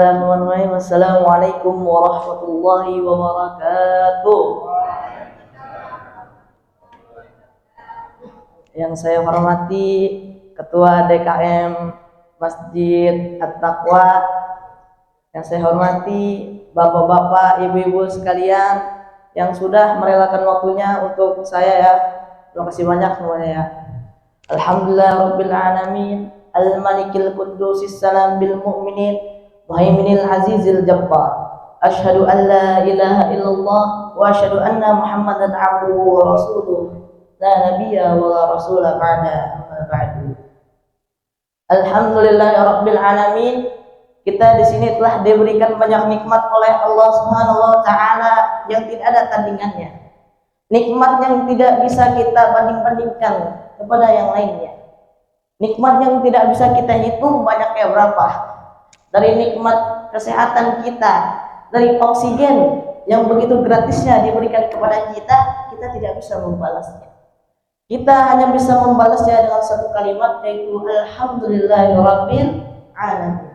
Bismillahirrahmanirrahim. Assalamualaikum warahmatullahi wabarakatuh. Yang saya hormati Ketua DKM Masjid At-Taqwa, yang saya hormati bapak-bapak, ibu-ibu sekalian yang sudah merelakan waktunya untuk saya ya. Terima kasih banyak semuanya ya. Alhamdulillah Rabbil Alamin, Al-Malikil Qudusis Salam bil Mu'minin, Muhaiminil Azizil Jabbar. Asyhadu an la ilaha illallah wa asyhadu anna Muhammadan abduhu wa rasuluh. La nabiyya wa la rasula ba'da, amma ba'du. Alhamdulillah Rabbil Alamin. Kita di sini telah diberikan banyak nikmat oleh Allah Subhanahu wa taala yang tidak ada tandingannya. Nikmat yang tidak bisa kita banding-bandingkan kepada yang lainnya. Nikmat yang tidak bisa kita hitung banyaknya berapa. Dari nikmat kesehatan kita, dari oksigen yang begitu gratisnya diberikan kepada kita, kita tidak bisa membalasnya. Kita hanya bisa membalasnya dengan satu kalimat, yaitu Alhamdulillahirabbil alamin.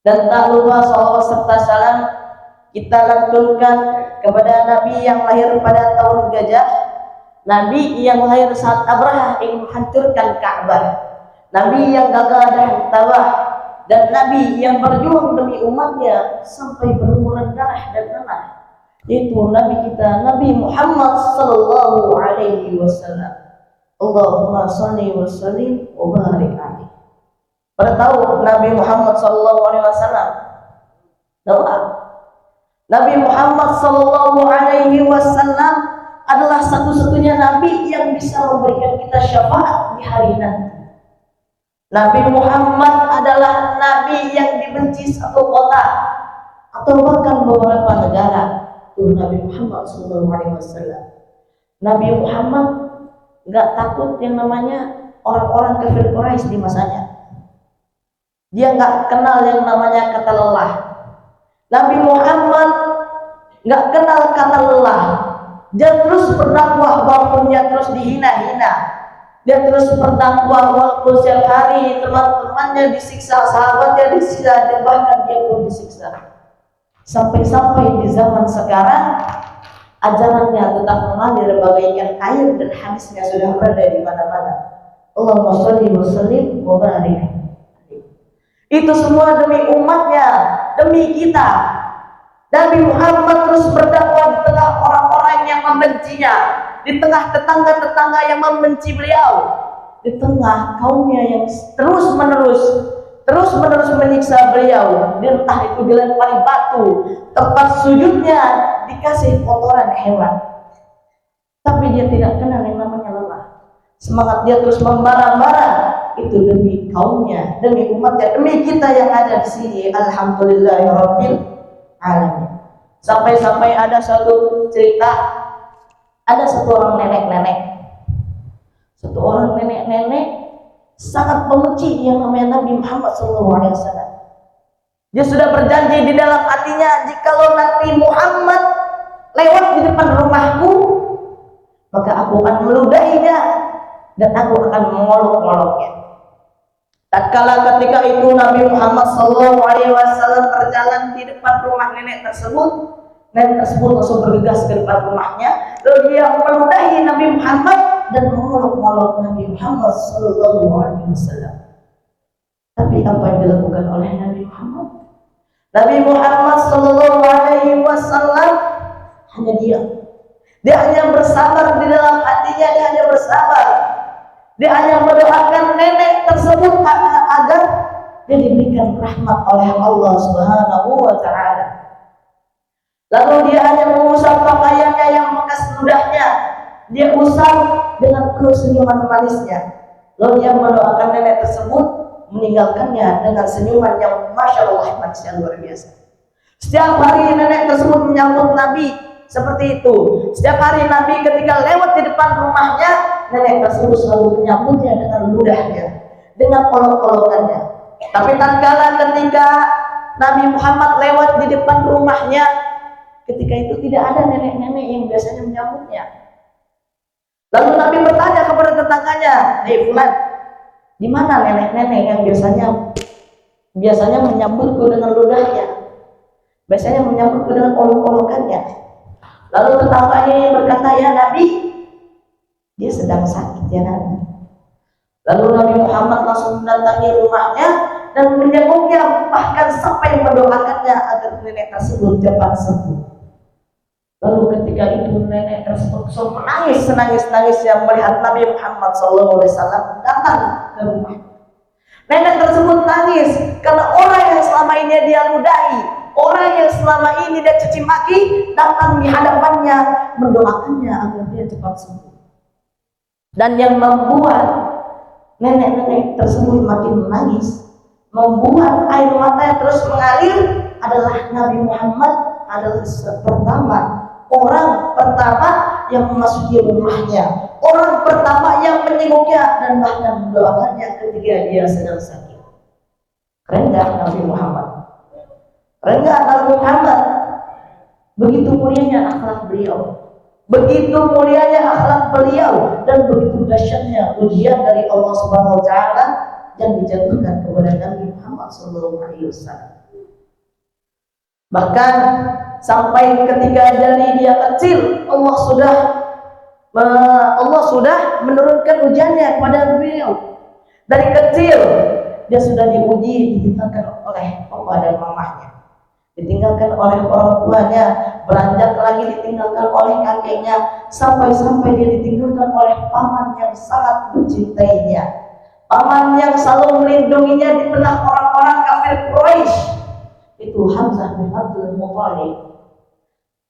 Dan tak lupa salawat serta salam kita lantunkan kepada Nabi yang lahir pada tahun gajah, Nabi yang lahir saat Abrahah ingin menghancurkan Ka'bah, Nabi yang gagal dan tabah, dan Nabi yang berjuang demi umatnya sampai berlumuran darah dan nanah, yaitu Nabi kita, Nabi Muhammad sallallahu alaihi wasallam. Allahumma shalli wa sallim wa barik alaihi. Pada tahu Nabi Muhammad sallallahu alaihi wasallam? Doa. Nabi Muhammad sallallahu alaihi wasallam adalah satu-satunya nabi yang bisa memberikan kita syafaat di hari nanti. Nabi Muhammad adalah nabi yang dibenci satu kota atau bahkan beberapa negara. Tuh Nabi Muhammad sallallahu alaihi wasallam. Nabi Muhammad enggak takut yang namanya orang-orang kafir Quraisy di masanya. Dia enggak kenal yang namanya kata lelah. Nabi Muhammad nggak kenal kata lelah. Dia terus berdakwah walaupun dia terus dihina-hina. Dia terus berdakwah walaupun setiap hari teman-temannya disiksa, sahabatnya disiksa, dan bahkan dia pun disiksa. Sampai-sampai di zaman sekarang ajarannya tetap mengalir bagaikan air dan hadisnya sudah berada di mana-mana. Allahumma shalli wa sallim wa barik. Itu semua demi umatnya, demi kita. Nabi Muhammad terus berdakwah di tengah orang-orang yang membencinya, di tengah tetangga-tetangga yang membenci beliau, di tengah kaumnya yang terus-menerus menyiksa beliau. Entah itu dilempari batu, tempat sujudnya dikasih kotoran hewan, tapi dia tidak kenal yang namanya lelah. Semangat dia terus membara-bara. Itu demi kaumnya, demi umatnya, demi kita yang ada di sini. Alhamdulillahirabbil alamin. Sampai-sampai ada suatu cerita, ada satu orang nenek sangat membenci yang namanya Nabi Muhammad SAW. Dia sudah berjanji di dalam hatinya, jikalau nanti Muhammad lewat di depan rumahku, maka aku akan meludahinya dan aku akan mengolok-oloknya. Tatkala ketika itu Nabi Muhammad SAW berjalan di depan rumah nenek tersebut langsung bergegas ke depan rumahnya, lalu dia meludahi Nabi Muhammad dan mengolok-olok Nabi Muhammad SAW. Tapi apa yang dilakukan oleh Nabi Muhammad? Nabi Muhammad SAW hanya diam. Dia hanya bersabar di dalam hatinya, dia hanya bersabar. Dia hanya mendoakan nenek tersebut agar dia diberikan rahmat oleh Allah Subhanahu wa taala. Lalu dia hanya mengusap pakaiannya yang bekas ludahnya. Dia usap dengan penuh senyuman manisnya. Lalu dia mendoakan nenek tersebut, meninggalkannya dengan senyuman yang Masya Allah manisnya luar biasa. Setiap hari nenek tersebut menyambut Nabi seperti itu. Setiap hari Nabi ketika lewat di depan rumahnya, nenek tersebut selalu menyambutnya dengan mudahnya, dengan olok-olokannya. Tapi tatkala ketika Nabi Muhammad lewat di depan rumahnya, ketika itu tidak ada nenek-nenek yang biasanya menyambutnya. Lalu Nabi bertanya kepada tetangganya, "Hei fulan, di mana nenek-nenek yang biasanya biasanya menyambutku dengan ludahnya, biasanya menyambutku dengan olok-olokannya. Lalu tetangganya yang berkata, ya Nabi, dia sedang sakit ya Nabi. Lalu Nabi Muhammad langsung mendatangi rumahnya dan menjenguknya, bahkan sampai mendoakannya agar nenek tersebut cepat sembuh. Lalu ketika itu nenek tersebut menangis senangis-nangisnya melihat Nabi Muhammad SAW datang ke rumah. Nenek tersebut nangis karena orang yang selama ini dia ludahi, orang yang selama ini dia caci maki, datang di hadapannya mendoakannya agar dia cepat sembuh. Dan yang membuat nenek-nenek tersebut makin menangis, membuat air matanya terus mengalir adalah Nabi Muhammad adalah orang pertama yang memasuki rumahnya, orang pertama yang menjenguknya dan bahkan mendoakannya ketika dia sedang sakit. Keren gak Nabi Muhammad? Keren gak Nabi Muhammad? Begitu mulianya akhlak beliau, begitu mulianya akhlak beliau, dan begitu dahsyatnya ujian dari Allah Subhanahu wa taala yang dijatuhkan kepada Nabi Muhammad SAW. Bahkan sampai ketika dari dia kecil, Allah sudah menurunkan ujiannya kepada beliau. Dari kecil dia sudah diuji, ditinggalkan oleh papa dan mamahnya, ditinggalkan oleh orang tuanya, beranjak lagi ditinggalkan oleh kakeknya, sampai-sampai dia ditinggalkan oleh paman yang sangat mencintainya, paman yang selalu melindunginya di tengah orang-orang kafir Quraisy. Itu Hamzah bin Abdul Muthalib.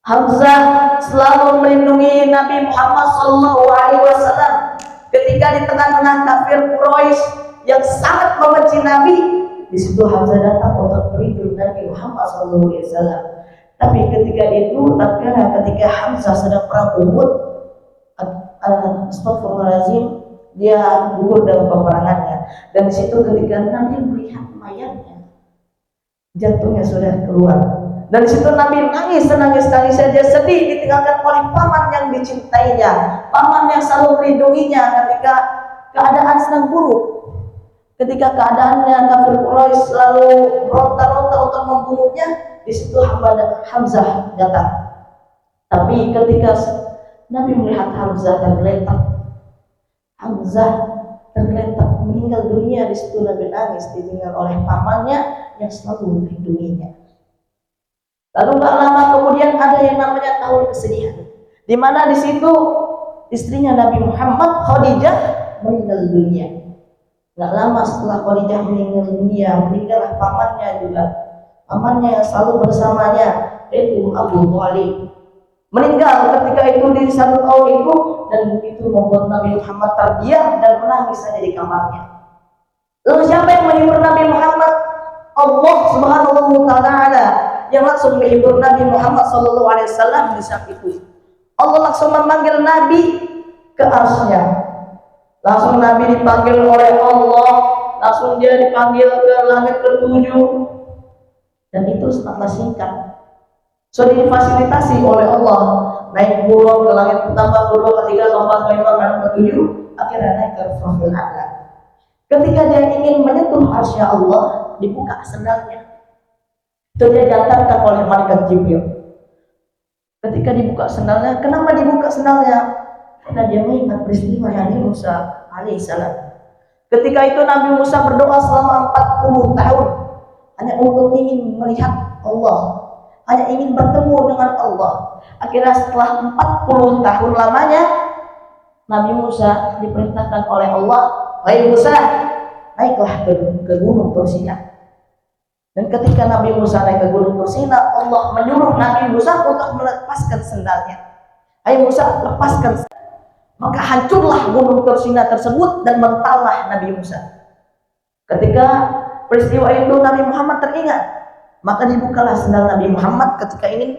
Hamzah selalu melindungi Nabi Muhammad SAW ketika di tengah-tengah kafir Quraisy yang sangat membenci Nabi. Di situ Hamzah datang untuk melindungi Nabi Muhammad SAW. Tapi ketika itu, ketika Hamzah sedang perang Uhud, astagfirullahaladzim, dia gugur dalam peperangannya. Dan di situ ketika Nabi melihat mayatnya, jantungnya sudah keluar. Dan di situ Nabi nangis senangis-nangisnya, dia sedih ditinggalkan oleh paman yang dicintainya, paman yang selalu melindunginya ketika keadaan sedang buruk, ketika keadaannya kafir Quraisy selalu ronta-ronta untuk membunuhnya. Di situ Hamzah datang. Tapi ketika Nabi melihat Hamzah tergeletak meninggal dunia, di situ Nabi nangis ditinggal oleh pamannya yang selalu melindunginya. Lalu gak lama kemudian ada yang namanya tahun kesedihan, di mana di situ istrinya Nabi Muhammad, Khadijah, meninggal dunia. Gak lama setelah Khadijah meninggal dunia, meninggallah pamannya juga, pamannya yang selalu bersamanya, yaitu Abu Thalib, meninggal ketika itu di satu tahun itu. Dan itu membuat Nabi Muhammad terdiam dan menangis saja di kamarnya. Lalu siapa yang menghibur Nabi Muhammad? Allah Subhanahu wa taala yang langsung menghibur Nabi Muhammad SAW di saat itu. Allah langsung memanggil Nabi ke arsy-Nya. Langsung Nabi dipanggil oleh Allah, langsung dia dipanggil ke langit ke-7. Dan itu sangatlah singkat. Sudah difasilitasi oleh Allah, naik burung ke langit pertama, kedua, ketiga, keempat, kelima, keenam, ketujuh, akhirnya naik ke Rabbul A'la. Ketika dia ingin menyentuh arsy Allah, dibuka sendalnya. Itu dia diantarkan oleh malaikat Jibril. Ketika dibuka sendalnya, kenapa dibuka sendalnya? Karena dia mengingat peristiwa Nabi Musa alaihissalam. Ketika itu Nabi Musa berdoa selama 40 tahun hanya untuk ingin melihat Allah, hanya ingin bertemu dengan Allah. Akhirnya setelah 40 tahun lamanya, Nabi Musa diperintahkan oleh Allah, "Wahai Musa, naiklah ke gunung Tursina." Dan ketika Nabi Musa naik ke gunung Tursina, Allah menyuruh Nabi Musa untuk melepaskan sendalnya. "Hai Musa, lepaskan sendalnya." Maka hancurlah gunung Tursina tersebut dan mentallah Nabi Musa. Ketika peristiwa itu Nabi Muhammad teringat, maka dibukalah sendal Nabi Muhammad ketika ingin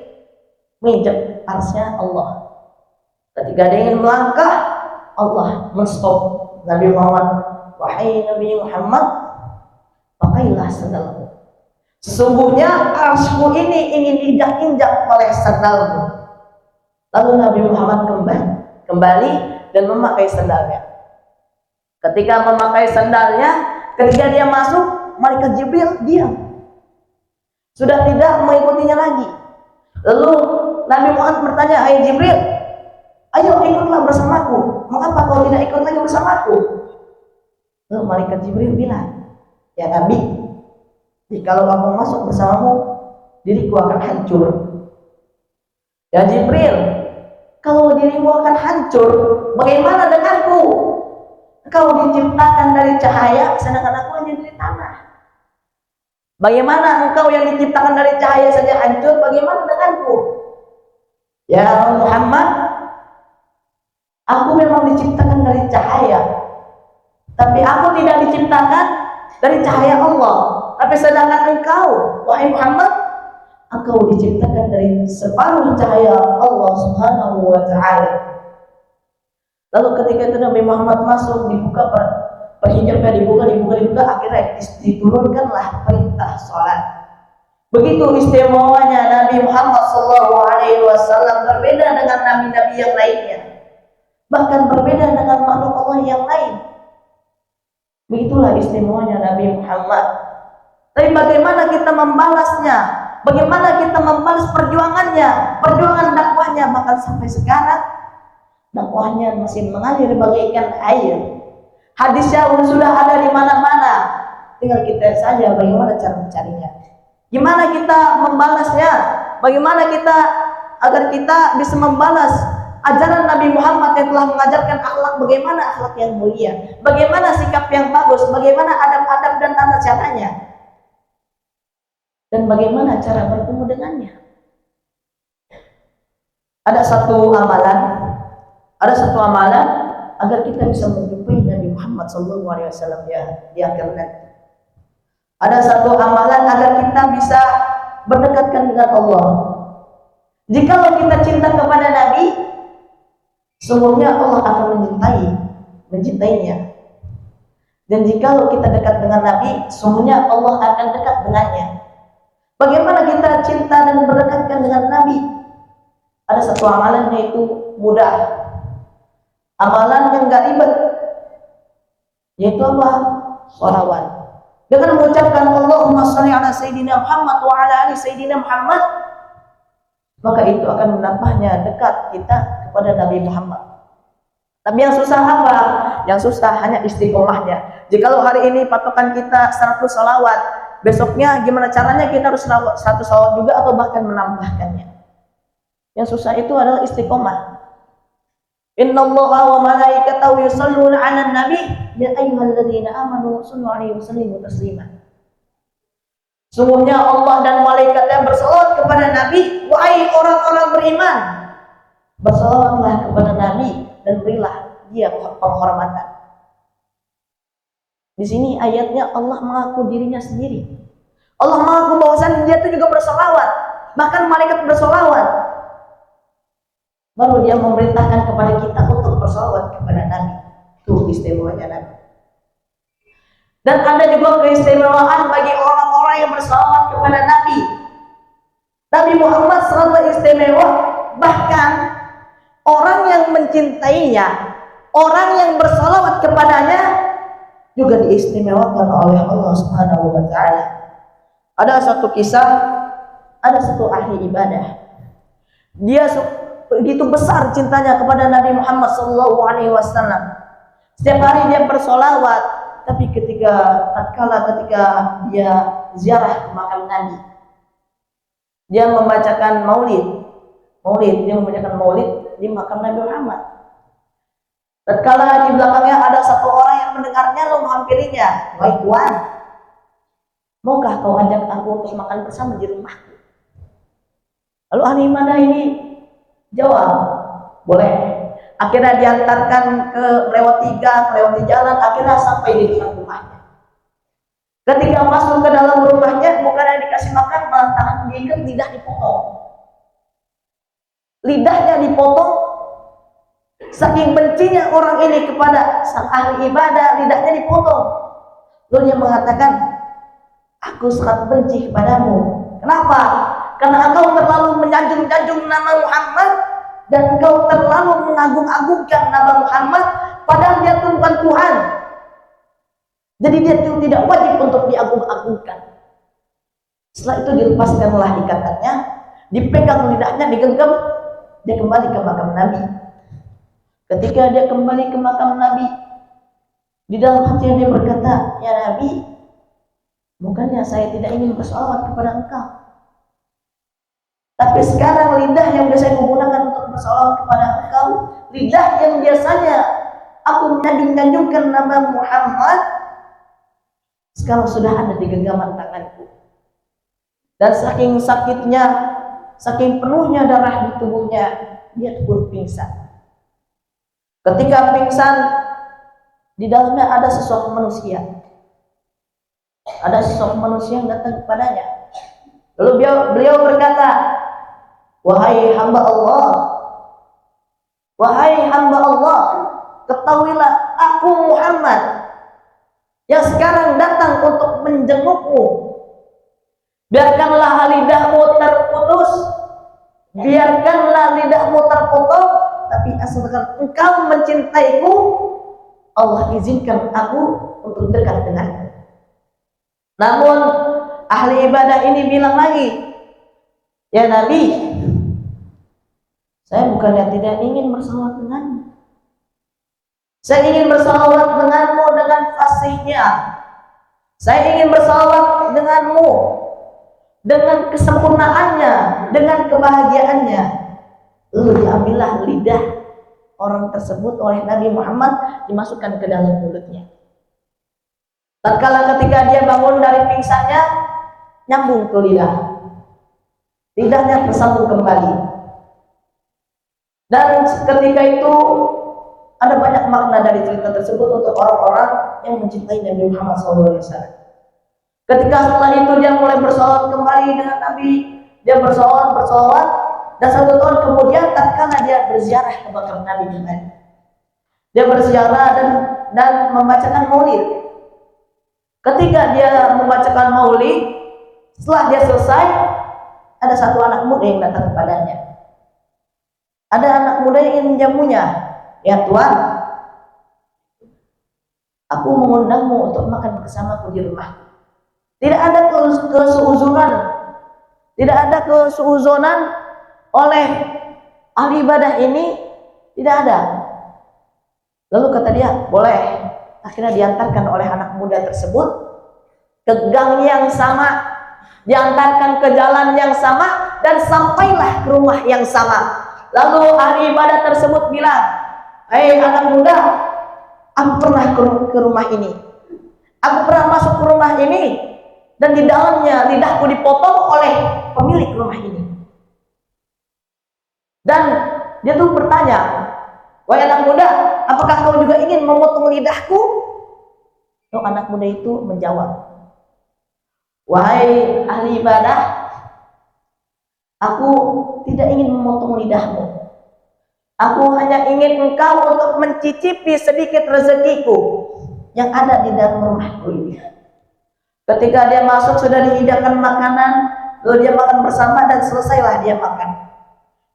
menginjak arsy-Nya Allah. Ketika dia ingin melangkah, Allah menstop Nabi Muhammad. "Wahai Nabi Muhammad, pakailah sendalmu. Sesungguhnya arsy-Ku ini ingin diinjak-injak oleh sendalmu." Lalu Nabi Muhammad kembali dan memakai sendalnya. Ketika memakai sendalnya, ketika dia masuk, malaikat Jibril diam, sudah tidak mengikutinya lagi. Lalu Nabi Muhammad bertanya, "Hai Jibril, ayo ikutlah bersamaku. Mengapa kau tidak ikut lagi bersamaku?" Lalu malaikat Jibril bilang, "Ya Nabi, jikalau aku masuk bersamamu, diriku akan hancur." "Ya Jibril, kalau dirimu akan hancur, bagaimana denganku? Engkau diciptakan dari cahaya, sedangkan aku hanya dari tanah. Bagaimana engkau yang diciptakan dari cahaya saja hancur, bagaimana denganku?" "Ya Muhammad, aku memang diciptakan dari cahaya, tapi aku tidak diciptakan dari cahaya Allah. Tapi sedangkan engkau, wahai Muhammad, engkau diciptakan dari separuh cahaya Allah Subhanahu wa Ta'ala." Lalu ketika itu Nabi Muhammad masuk, dibuka perhijabnya, dibuka, akhirnya diturunkanlah perintah sholat. Begitu istimewanya Nabi Muhammad SAW, berbeda dengan nabi-nabi yang lainnya, bahkan berbeda dengan makhluk Allah yang lain. Begitulah istimewanya Nabi Muhammad. Tapi bagaimana kita membalasnya? Bagaimana kita membalas perjuangannya, perjuangan dakwahnya? Bahkan sampai sekarang dakwahnya masih mengalir bagaikan air. Hadisnya sudah ada di mana-mana. Tinggal kita saja bagaimana cara mencarinya. Gimana kita membalasnya? Bagaimana kita agar kita bisa membalas ajaran Nabi Muhammad yang telah mengajarkan akhlak, bagaimana akhlak yang mulia, bagaimana sikap yang bagus, bagaimana adab-adab dan tata caranya, dan bagaimana cara bertemu dengannya. Ada satu amalan agar kita bisa menjumpai Nabi Muhammad SAW di akhir nanti. Ada satu amalan agar kita bisa berdekatkan dengan Allah. Jikalau kita cinta kepada Nabi, sungguhnya Allah akan mencintainya. Dan jikalau kita dekat dengan Nabi, sungguhnya Allah akan dekat dengannya. Bagaimana kita cinta dan berdekatkan dengan Nabi? Ada satu amalan, yaitu mudah. Amalan yang gak ribet, yaitu apa? Sholawat. Dengan mengucapkan Allahumma sholli ala Sayyidina Muhammad wa ala ali Sayyidina Muhammad, maka itu akan menambahnya dekat kita kepada Nabi Muhammad. Tapi yang susah apa? Yang susah hanya istiqomahnya. Jikalau hari ini patokan kita 100 salawat, besoknya gimana caranya kita harus 100 salawat juga atau bahkan menambahkannya. Yang susah itu adalah istiqomah. Innallaha wa malaikatahu yusholluna 'alan nabi ya ayyuhalladzina amanu shallu 'alaihi wa sallimu taslima. Sungguhnya Allah dan malaikatnya bersalawat kepada Nabi, wahai orang-orang beriman, bersalawatlah kepada Nabi dan berilah dia penghormatan. Di sini ayatnya Allah mengaku dirinya sendiri. Allah mengaku bahwasanya dia itu juga bersalawat, bahkan malaikat bersalawat. Baru dia memerintahkan kepada kita untuk bersalawat kepada Nabi. Itu istimewanya Nabi. Dan ada juga keistimewaan bagi orang-orang yang bersalawat kepada Nabi. Nabi Muhammad sangat istimewa. Bahkan orang yang mencintainya, orang yang bersalawat kepadanya juga diistimewakan oleh Allah Subhanahu wa Ta'ala. Ada satu kisah, ada satu ahli ibadah. Dia begitu besar cintanya kepada Nabi Muhammad SAW. Setiap hari dia bersolawat, tapi ketika dia ziarah ke makam Nabi, dia membacakan maulid, dia membacakan maulid di makam Nabi Muhammad. Tatkala di belakangnya ada satu orang yang mendengarnya, lalu menghampirinya, "Wahai tuan, maukah kau ajak aku untuk makan bersama di rumahku?" Lalu ahli ibadah ini jawab, "Boleh." Akhirnya diantarkan melewati jalan, akhirnya sampai di depan rumahnya. Ketika masuk ke dalam rumahnya, bukan yang dikasih makan, malah tangan diikat, lidah dipotong. Lidahnya dipotong. Saking bencinya orang ini kepada sang ahli ibadah, lidahnya dipotong. Lalu dia mengatakan, "Aku sangat benci kepadamu. Kenapa? Karena engkau terlalu menyanjung-janjung nama Muhammad dan engkau terlalu mengagung-agungkan nama Muhammad, padahal dia itu bukan Tuhan. Jadi dia itu tidak wajib untuk diagung-agungkan. Setelah itu dilepaskanlah ikatannya, dipegang lidahnya, digenggam, dia kembali ke makam Nabi. Ketika dia kembali ke makam Nabi, di dalam hatinya dia berkata, "Ya Nabi, bukannya saya tidak ingin bersolawat kepada engkau, tapi sekarang lidah yang biasa saya gunakan untuk bersolawat kepada engkau, lidah yang biasanya aku menyanjung-nyanjungkan nama Muhammad, sekarang sudah ada di genggaman tanganku." Dan saking sakitnya, saking penuhnya darah di tubuhnya, dia pun pingsan. Ketika pingsan, di dalamnya ada sosok manusia. Ada sosok manusia yang datang kepadanya. Lalu beliau berkata, "Wahai hamba Allah, wahai hamba Allah, ketahuilah aku Muhammad yang sekarang datang untuk menjengukmu. Biarkanlah lidahmu terputus, biarkanlah lidahmu terpotong, tapi asalkan engkau mencintaiku, Allah izinkan aku untuk dekat denganmu." Namun ahli ibadah ini bilang lagi, "Ya Nabi, saya bukannya tidak ingin bersalawat denganmu. Saya ingin bersalawat denganmu dengan fasihnya. Saya ingin bersalawat denganmu dengan kesempurnaannya, dengan kebahagiaannya." Lalu diambillah lidah orang tersebut oleh Nabi Muhammad, dimasukkan ke dalam mulutnya. Tatkala ketika dia bangun dari pingsannya, nyambung ke lidah. Lidahnya tersambung kembali. Dan ketika itu ada banyak makna dari cerita tersebut untuk orang-orang yang mencintai Nabi Muhammad SAW. Ketika setelah itu dia mulai bersolawat kembali dengan Nabi, dia bersolawat, dan 1 tahun kemudian tatkala dia berziarah ke makam Nabi kembali, dia berziarah dan membacakan maulid. Ketika dia membacakan maulid, setelah dia selesai, ada 1 anak muda yang datang kepadanya. Ada anak muda yang ingin menjamunya. "Ya Tuan, aku mengundangmu untuk makan bersamaku di rumah." Tidak ada keseuzunan, tidak ada keseuzonan oleh ahli ibadah ini, tidak ada. Lalu kata dia, "Boleh." Akhirnya diantarkan oleh anak muda tersebut ke gang yang sama, diantarkan ke jalan yang sama, dan sampailah ke rumah yang sama. Lalu ahli ibadah tersebut bilang, "Hei anak muda, aku pernah ke rumah ini. Aku pernah masuk ke rumah ini, dan di dalamnya lidahku dipotong oleh pemilik rumah ini." Dan dia tuh bertanya, "Wahai anak muda, apakah kau juga ingin memotong lidahku?" Lalu anak muda itu menjawab, "Wahai ahli ibadah, aku tidak ingin memotong lidahmu. Aku hanya ingin engkau untuk mencicipi sedikit rezekiku yang ada di dalam rumahku ini." Ketika dia masuk, sudah dihidangkan makanan, lalu dia makan bersama dan selesailah dia makan.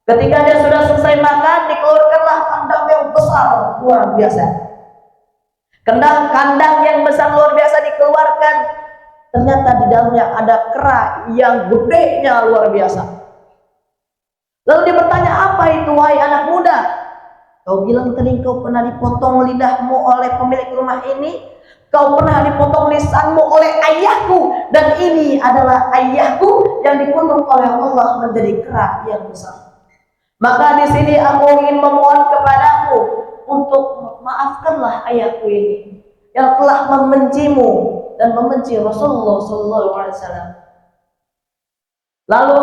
Ketika dia sudah selesai makan, dikeluarkanlah kandang yang besar luar biasa. Kandang yang besar luar biasa dikeluarkan. Ternyata di dalamnya ada kera yang gedenya luar biasa. Lalu dia bertanya, "Apa itu wahai anak muda? Kau bilang tadi kau pernah dipotong lidahmu oleh pemilik rumah ini. Kau pernah dipotong lisanmu oleh ayahku. Dan ini adalah ayahku yang dikutuk oleh Allah menjadi kera yang besar. Maka di sini aku ingin memohon kepadamu untuk maafkanlah ayahku ini yang telah membencimu dan membenci Rasulullah SAW." Lalu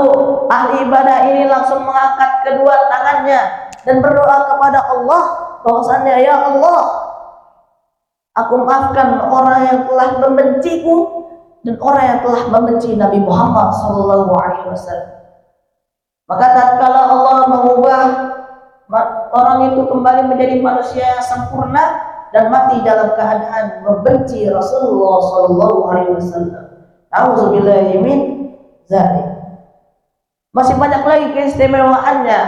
ahli ibadah ini langsung mengangkat kedua tangannya dan berdoa kepada Allah bahwasanya, "Ya Allah, aku maafkan orang yang telah membenciku dan orang yang telah membenci Nabi Muhammad SAW." Maka tatkala Allah mengubah orang itu kembali menjadi manusia yang sempurna dan mati dalam keadaan membenci Rasulullah SAW. Auzubillahi min dzalik. Masih banyak lagi keistimewaannya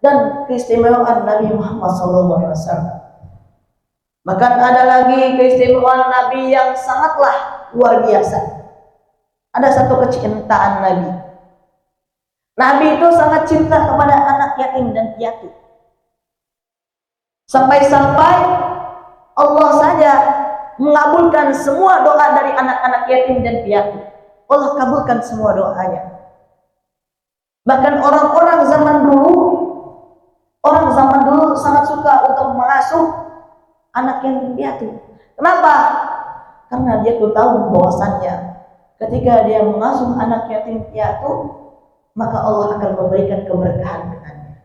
dan keistimewaan Nabi Muhammad SAW. Bahkan ada lagi keistimewaan Nabi yang sangatlah luar biasa. Ada satu kecintaan Nabi. Nabi itu sangat cinta kepada anak yatim dan piatu. Sampai-sampai Allah saja mengabulkan semua doa dari anak-anak yatim dan piatu. Allah kabulkan semua doanya. Bahkan orang zaman dulu sangat suka untuk mengasuh anak yatim piatu. Kenapa? Karena dia tuh tahu bahwasannya ketika dia mengasuh anak yatim piatu, maka Allah akan memberikan keberkahan dengannya.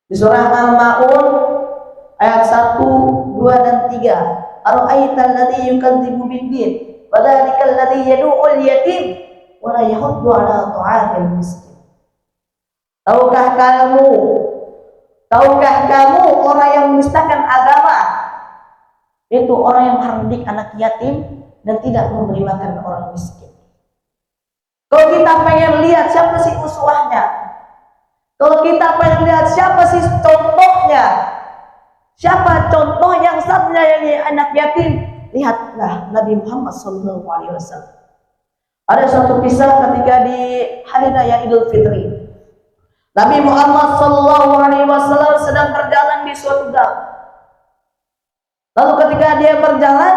Di surah Al-Maun ayat 1, 2 dan 3. Ara'aital ladzi yukadzibu bid-din wa dzalikal ladzi yad'ul yatim wa la yahuddu 'ala ta'amil miskin. Tahukah kamu orang yang menistakan agama, itu orang yang menghardik anak yatim dan tidak memberi makan orang miskin. Kalau kita pengen lihat siapa sih uswahnya, kalau kita pengen lihat siapa sih contohnya, siapa contoh yang menyayangi anak yatim, lihatlah Nabi Muhammad SAW. Ada suatu kisah ketika di hari raya Idul Fitri, Nabi Muhammad SAW sedang berjalan di suatu gang. Lalu ketika dia berjalan,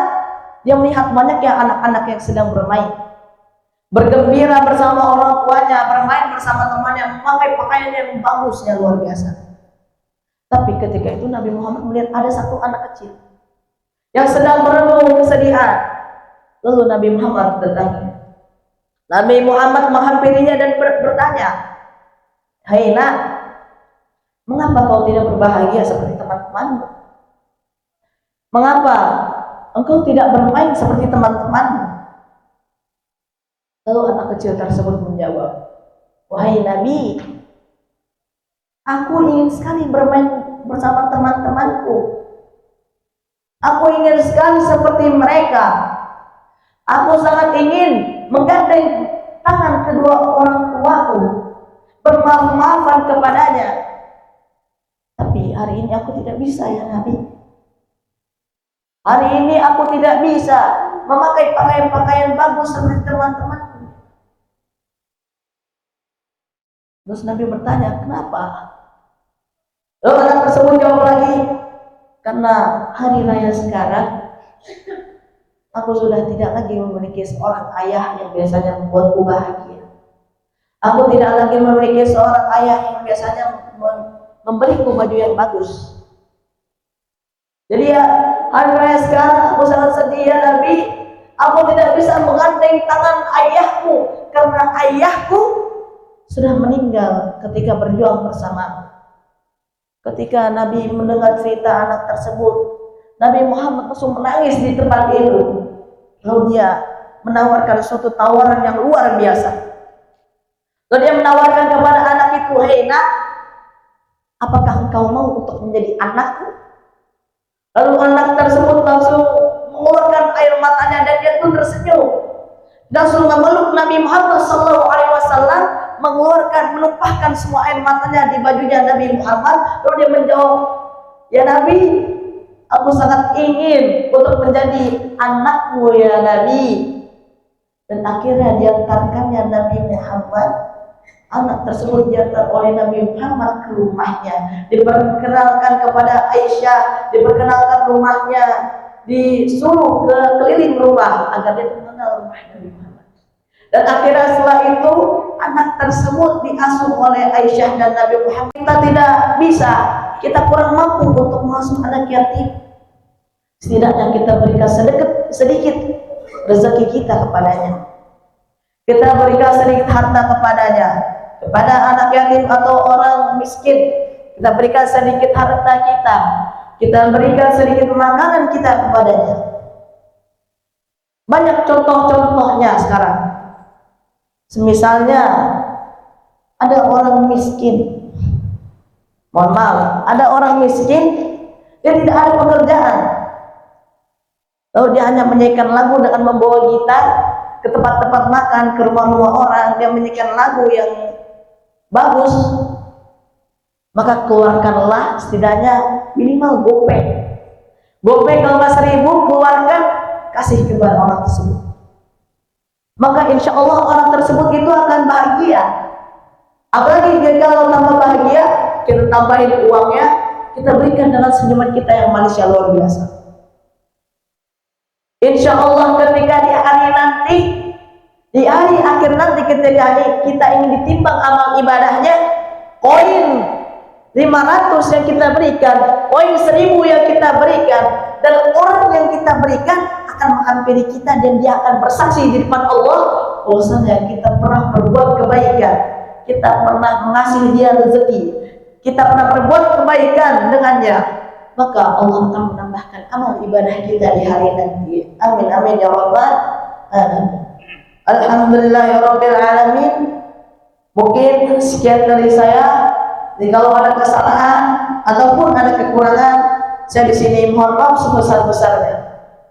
dia melihat banyaknya anak-anak yang sedang bermain, bergembira bersama orang tuanya, bermain bersama temannya, memakai pakaian yang bagusnya luar biasa. Tapi ketika itu Nabi Muhammad melihat ada satu anak kecil yang sedang merenung kesedihan. Lalu Nabi Muhammad bertanya. Nabi Muhammad menghampirinya dan bertanya, "Hai nak, mengapa kau tidak berbahagia seperti teman-temanmu? Mengapa engkau tidak bermain seperti teman-temanmu?" Lalu anak kecil tersebut menjawab, "Wahai Nabi, aku ingin sekali bermain bersama teman-temanku. Aku ingin sekali seperti mereka. Aku sangat ingin menggandeng tangan kedua orang tuaku, bermaaf-maafan kepadanya. Tapi hari ini aku tidak bisa ya Nabi. Hari ini aku tidak bisa memakai pakaian-pakaian bagus seperti teman-temanku." Terus Nabi bertanya, "Kenapa?" Lalu anak tersebut jawab lagi, "Karena hari raya sekarang aku sudah tidak lagi memiliki seorang ayah yang biasanya membuatku bahagia. Aku tidak lagi memiliki seorang ayah yang biasanya memberiku baju yang bagus. Jadi ya hari raya sekarang aku sangat sedih ya Nabi. Aku tidak bisa menggandeng tangan ayahku karena ayahku sudah meninggal ketika berjuang bersama." Ketika Nabi mendengar cerita anak tersebut, Nabi Muhammad langsung menangis di tempat itu. Lalu dia menawarkan suatu tawaran yang luar biasa. Lalu dia menawarkan kepada anak itu, "Hei nak, apakah engkau mau untuk menjadi anakku?" Lalu anak tersebut langsung mengeluarkan air matanya dan dia pun tersenyum. Langsung memeluk Nabi Muhammad SAW, menumpahkan semua air matanya di bajunya Nabi Muhammad. Lalu dia menjawab, "Ya Nabi, aku sangat ingin untuk menjadi anakmu ya Nabi." Dan akhirnya diantarkannya Nabi Muhammad, anak tersebut diantar oleh Nabi Muhammad ke rumahnya, diperkenalkan kepada Aisyah, diperkenalkan rumahnya, disuruh ke keliling rumah agar dia mengenal rumah Nabi Muhammad. Dan akhirnya setelah itu anak tersebut diasuh oleh Aisyah dan Nabi Muhammad. Kita tidak bisa, kita kurang mampu untuk mengasuh anak yatim. Setidaknya kita berikan sedikit rezeki kita kepadanya. Kita berikan sedikit harta kepadanya, kepada anak yatim atau orang miskin. Kita berikan sedikit harta kita berikan sedikit makanan kita kepadanya. Banyak contoh-contohnya sekarang. Semisalnya ada orang miskin, mohon maaf, ada orang miskin, dia tidak ada pekerjaan, lalu dia hanya menyanyikan lagu dengan membawa gitar ke tempat-tempat makan, ke rumah-rumah orang, dia menyanyikan lagu yang bagus. Maka keluarkanlah setidaknya minimal gopek Gopay kalau 1.000 keluarkan, kasih kepada orang tersebut. Maka insya Allah orang tersebut itu akan bahagia. Apalagi kalau tambah bahagia, kita tambahin uangnya, kita berikan dengan senyuman kita yang manis yang luar biasa. Insya Allah ketika di hari nanti, di hari akhir nanti ketika kita ingin ditimbang amal ibadahnya, koin 500 yang kita berikan, koin 1.000 yang kita berikan, dan orang yang kita berikan akan menghampiri kita dan dia akan bersaksi di depan Allah bahwasanya kita pernah berbuat kebaikan, kita pernah mengasihi dia rezeki, kita pernah berbuat kebaikan dengannya, maka Allah akan menambahkan amal ibadah kita di hari nanti. Amin amin ya rabbal alamin. Alhamdulillahirabbil alamin. Mungkin sekian dari saya. Jadi kalau ada kesalahan ataupun ada kekurangan, saya di sini mohon maaf sebesar-besarnya.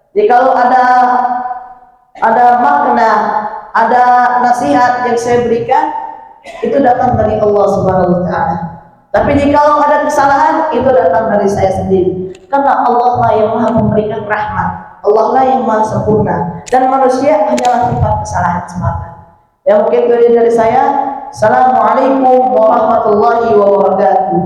Jadi kalau ada makna, ada nasihat yang saya berikan, itu datang dari Allah Subhanahu wa taala. Tapi jika ada kesalahan, itu datang dari saya sendiri. Karena Allah lah yang Maha memberikan rahmat. Allah lah yang Maha sempurna, dan manusia hanyalah tempat kesalahan semata. Yang mungkin dari saya. Assalamualaikum warahmatullahi wabarakatuh.